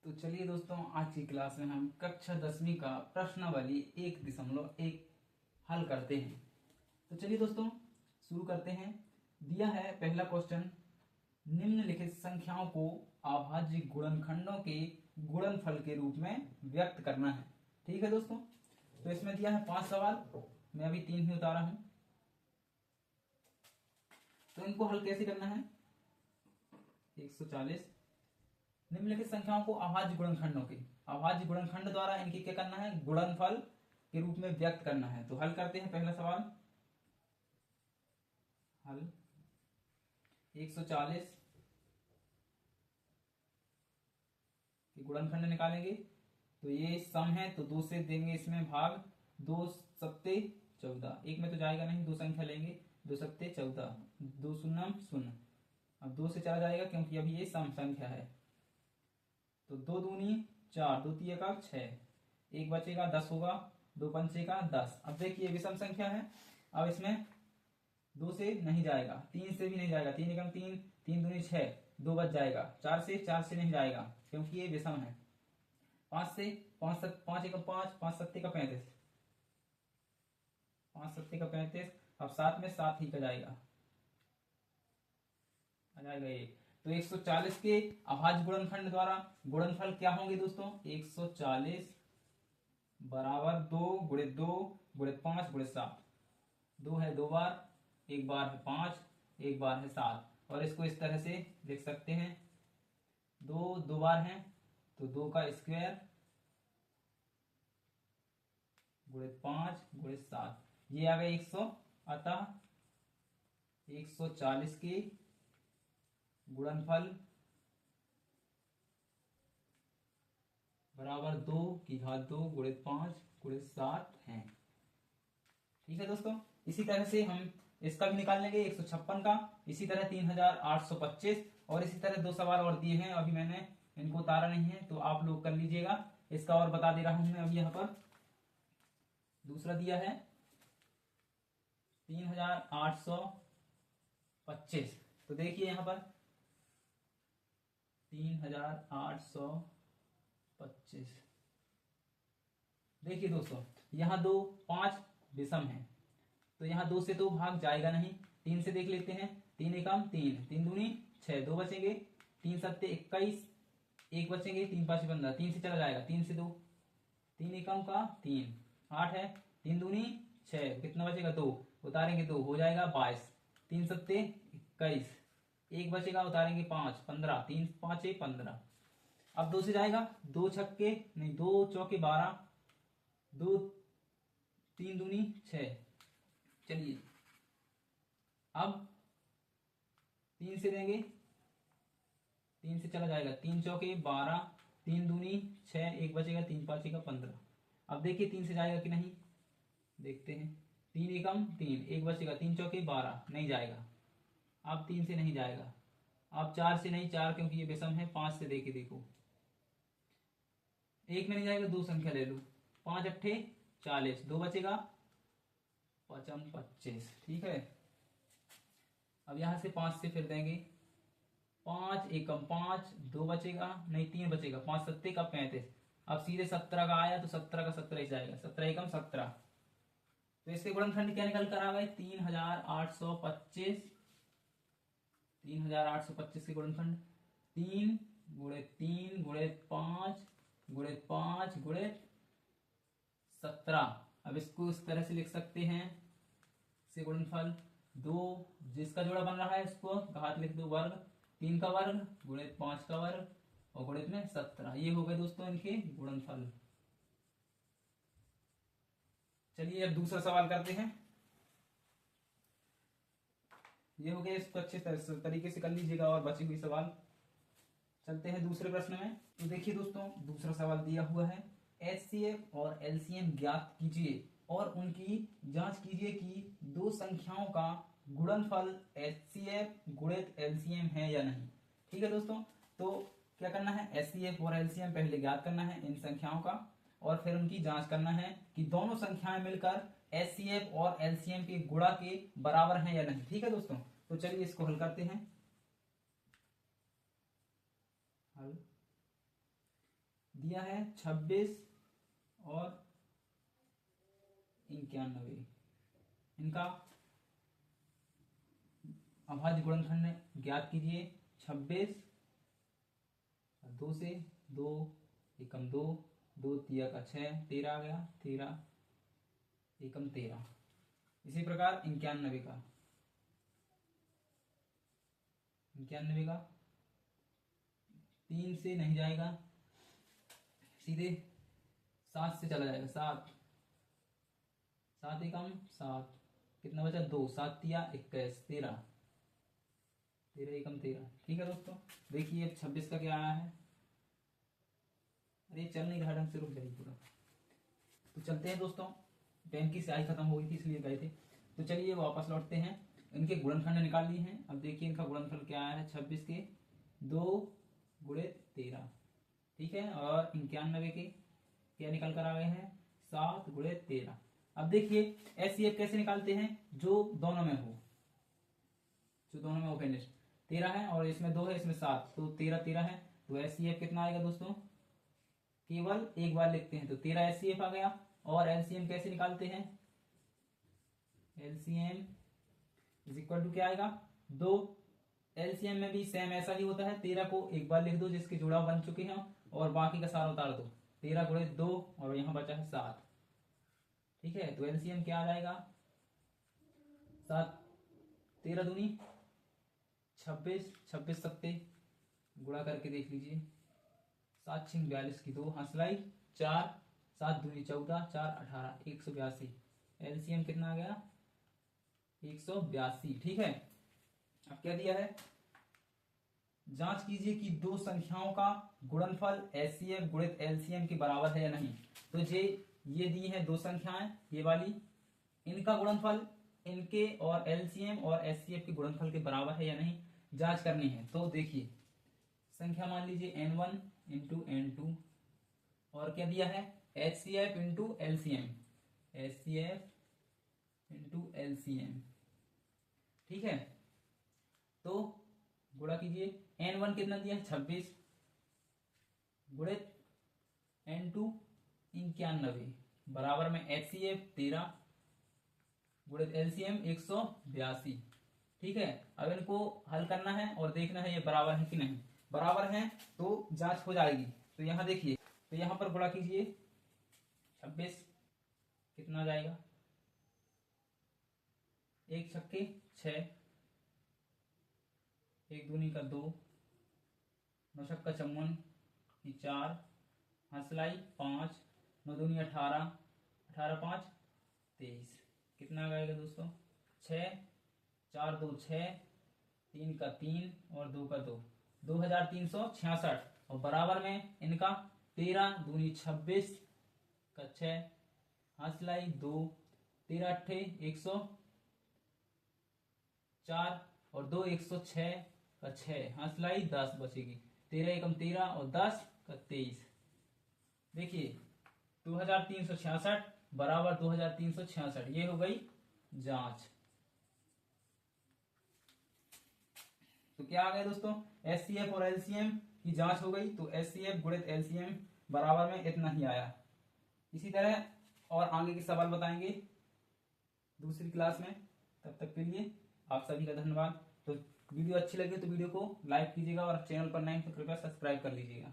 तो चलिए दोस्तों, आज की क्लास में हम कक्षा 10वीं का प्रश्नावली 1.1 हल करते हैं। तो चलिए दोस्तों शुरू करते हैं। दिया है पहला क्वेश्चन, निम्नलिखित संख्याओं को अभाज्य गुणनखंडों के गुणनफल के रूप में व्यक्त करना है। ठीक है दोस्तों, तो इसमें दिया है 5 सवाल, मैं अभी 3 ही उतारा हूं। तो इनको हल कैसे करना है। 140 निम्नलिखित संख्याओं को अभाज्य गुणनखंड द्वारा इनकी क्या करना है, गुणनफल के रूप में व्यक्त करना है। तो हल करते हैं। पहला सवाल हल 140 के गुणनखंड निकालेंगे। तो ये सम है, तो 2 से देंगे इसमें भाग, 2 सत्ते 14, एक में तो जाएगा नहीं, 2 संख्या लेंगे, 2 सत्ते 14, 2 शून्य शून्य। अब 2 से चला जाएगा क्योंकि अभी ये सम संख्या है। तो 2 दूनी 4, 2 तिया का 6, एक बचेगा 10 होगा, 2 पंचे का 10। अब देखिए विषम संख्या है, अब इसमें 2 से नहीं जाएगा, 3 से भी नहीं जाएगा, 3 एकम 3, 3 दूनी 6, 2 बच जाएगा। 4 से नहीं जाएगा क्योंकि ये विषम है। 5 से 5 एकम 5, 5 सत्ते का 35, 5 सत्ते का 35। अब 7 में 7 ही का जाएगा, आ जाएगा ये। तो 140 के अभाज्य गुणनखंड द्वारा गुणनफल क्या होंगे दोस्तों, 140 बराबर 2 गुणित 2 गुणित 5 गुणित 7। 2 है 2 बार, 1 बार है 5, 1 बार है 7। और इसको इस तरह से लिख सकते हैं, 2 बार है तो 2 का स्क्वायर गुणित 5 गुणित 7, ये आ गए 100। अतः 140 के गुणनफल बराबर 2 की घात 2 गुणित 5 गुणित 7 है। ठीक है दोस्तों, इसी तरह से हम इसका भी निकाल लेंगे 156 का, इसी तरह 3825, और इसी तरह 2 सवाल और दिए हैं, अभी मैंने इनको उतारा नहीं है, तो आप लोग कर लीजिएगा। इसका और बता दे रहा हूं मैं। अभी यहां पर दूसरा दिया है 3825। तो देखिए यहां पर 3825। देखिए दोस्तों, यहां 2 5 विषम है, तो यहां 2 से तो भाग जाएगा नहीं, 3 से देख लेते हैं। 3 एकम 3, 3 दूनी 6, 2 बचेंगे, 3 सत्ते 21, एक बचेंगे, 3 पांच 15, 3 से चला जाएगा, 3 से 2, 3 एकम का 3, 8 है, 3 दूनी 6, कितना बचेगा 2, उतारेंगे 2 हो जाएगा 22, 3 सत्ते 21, एक बचेगा, उतारेंगे 5 15, 3 5 15। अब 2 से जाएगा, 2 छक्के नहीं 2 चौके 12, 2 3 दूनी 6। चलिए अब 3 से देंगे, 3 से चला जाएगा, 3 चौके 12, 3 दूनी 6, एक बचेगा, 3 पांच का 15। अब देखिए 3 से जाएगा कि नहीं, देखते हैं। 3 एकम 3, एक बचेगा, 3 चौके 12, नहीं जाएगा। अब 3 से नहीं जाएगा, अब 4 से नहीं, 4 क्योंकि ये विषम है। 5 से देके देखो, एक में नहीं जाएगा, 2 संख्या ले लो, 5 अट्ठे 40, 2 बचेगा, 5 25। ठीक है, अब यहां से 5 से फिर देंगे, 5 एकम 5, 2 बचेगा नहीं, 3 बचेगा, 5 सत्ते का 35। अब सीधे 17 का आया तो 17 का 17 ही जाएगा, 17 एकम 17। तो इसके गुणनखंड क्या निकल कर आ गए, 3825। 3825 के गुणनखंड 3 गुणित 3 गुणित 5 गुणित 5 गुणित 17। अब इसको इस तरह से लिख सकते हैं, से गुणनफल 2, जिसका जोड़ा बन रहा है इसको घात लिख दो, वर्ग 3 का वर्ग गुणित 5 का वर्ग और गुणित में 17। ये हो गए दोस्तों इनके गुणनफल। चलिए अब दूसरा सवाल करते हैं। ये हो गया, इसको अच्छे तरीके से कर लीजिएगा और बची हुई सवाल चलते हैं दूसरे प्रश्न में। तो देखिए दोस्तों, दूसरा सवाल दिया हुआ है, एचसीएफ और एलसीएम ज्ञात कीजिए और उनकी जांच कीजिए कि 2 संख्याओं का गुणनफल एचसीएफ गुणित एलसीएम है या नहीं। ठीक है दोस्तों, तो क्या करना है, एचसीएफ और एलसीएम पहले ज्ञात करना है इन संख्याओं का, और फिर उनकी जांच करना है कि दोनों संख्याएं मिलकर एचसीएफ और एलसीएम के गुणा के बराबर हैं या नहीं। ठीक है दोस्तों, तो चलिए इसको हल करते हैं। हल दिया है 26 और 91, इनका अभाज्य गुणनखंड ज्ञात कीजिए। 26 2 से 2 एकम 2, 2 तिया का 6, 13 आ गया, 13 एकम 13। इसी प्रकार 91 का 3 से नहीं जाएगा, सीधे 7 से चला जाएगा। 7 एकम 7, कितना बचा 2, 7 तिया 21, 13 एकम 13। ठीक है दोस्तों, देखिए 26 का क्या आया है। अरे चल नहीं रहा ढंग से, रुक जाइए पूरा। तो चलते हैं दोस्तों, पेन की स्याही खत्म हो गई थी इसलिए गए थे। तो चलिए वापस लौटते हैं। इनके गुणनखंड निकाल लिए हैं। अब देखिए इनका गुणनफल क्या आया है। 26 के 2 गुणित 13, ठीक है। और 91 के क्या निकल कर आ गए हैं, 7 गुणित 13। अब देखिए एचसीएफ कैसे निकालते हैं, जो दोनों में हो, फिनिश 13 है और इसमें 2 है, इसमें 7, तो 13 13 है। तो एचसीएफ कितना आएगा दोस्तों, केवल एक बार लिखते हैं तो 13 एचसीएफ आ गया। और एलसीएम कैसे निकालते हैं, एलसीएम इज इक्वल टू क्या आएगा 2। एलसीएम में भी सेम ऐसा ही होता है, 13 को एक बार लिख दो जिसके जुड़ाव बन चुके हैं और बाकी का सारा उतार दो। 13 गुणित 2 और यहाँ बचा है 7, ठीक है। तो एलसीएम क्या आ जाएगा 7, 13 दूनी 26, 26 सत्ते गुणा करके देख लीजिए। 7 6 42 की 2 हंसलाई 4, 7 दूनी 14, 4 18, 182। एलसीएम कितना आ गया 182, ठीक है। अब क्या दिया है, जांच कीजिए कि दो संख्याओं का गुणनफल एचसीएफ गुणित एलसीएम के बराबर है या नहीं। तो ये दी है दो संख्याएं, ये वाली, इनका गुणनफल इनके और एलसीएम और एचसीएफ के गुणनफल के बराबर है या नहीं, जांच करनी है। तो देखिए संख्या मान लीजिए n1 इंटू n2 और क्या दिया है HCF into LCM, HCF into LCM, ठीक है। तो गुणा कीजिए, n1 कितना दिया है 26 गुणित n2 91 बराबर में एचसीएफ 13 गुणित एलसीएम 182, ठीक है। अब इनको हल करना है और देखना है ये बराबर है कि नहीं। बराबर है तो जांच हो जाएगी। तो यहां देखिए, तो यहां पर गुणा कीजिए 26 कितना जाएगा, 1 छक्के 6, 1 दूनी का 2, 9 छक्का 54 की 4, हंसलाई 5, 9 दूनी 18, 18 5 23, कितना आएगा दोस्तों 6, 4 2 6, 3 का 3 और 2 का 2, 2366। और बराबर में इनका 13 दूनी 26 का 6, हंसलाई 2, 13 अट्ठे 104 और 2 106 का 6, हंसलाई 10 बचेगी। 13 एकम 13 और 10 का 23। देखिए 2366 बराबर 2366, ये हो गई जांच। तो क्या आ गया दोस्तों, एचसीएफ और एलसीएम की जांच हो गई। तो एचसीएफ गुणित एलसीएम बराबर में इतना ही आया। इसी तरह और आगे के सवाल बताएंगे दूसरी क्लास में। तब तक के लिए आप सभी का धन्यवाद। तो वीडियो अच्छी लगे तो वीडियो को लाइक कीजिएगा और चैनल पर नए हैं तो कृपया सब्सक्राइब कर लीजिएगा।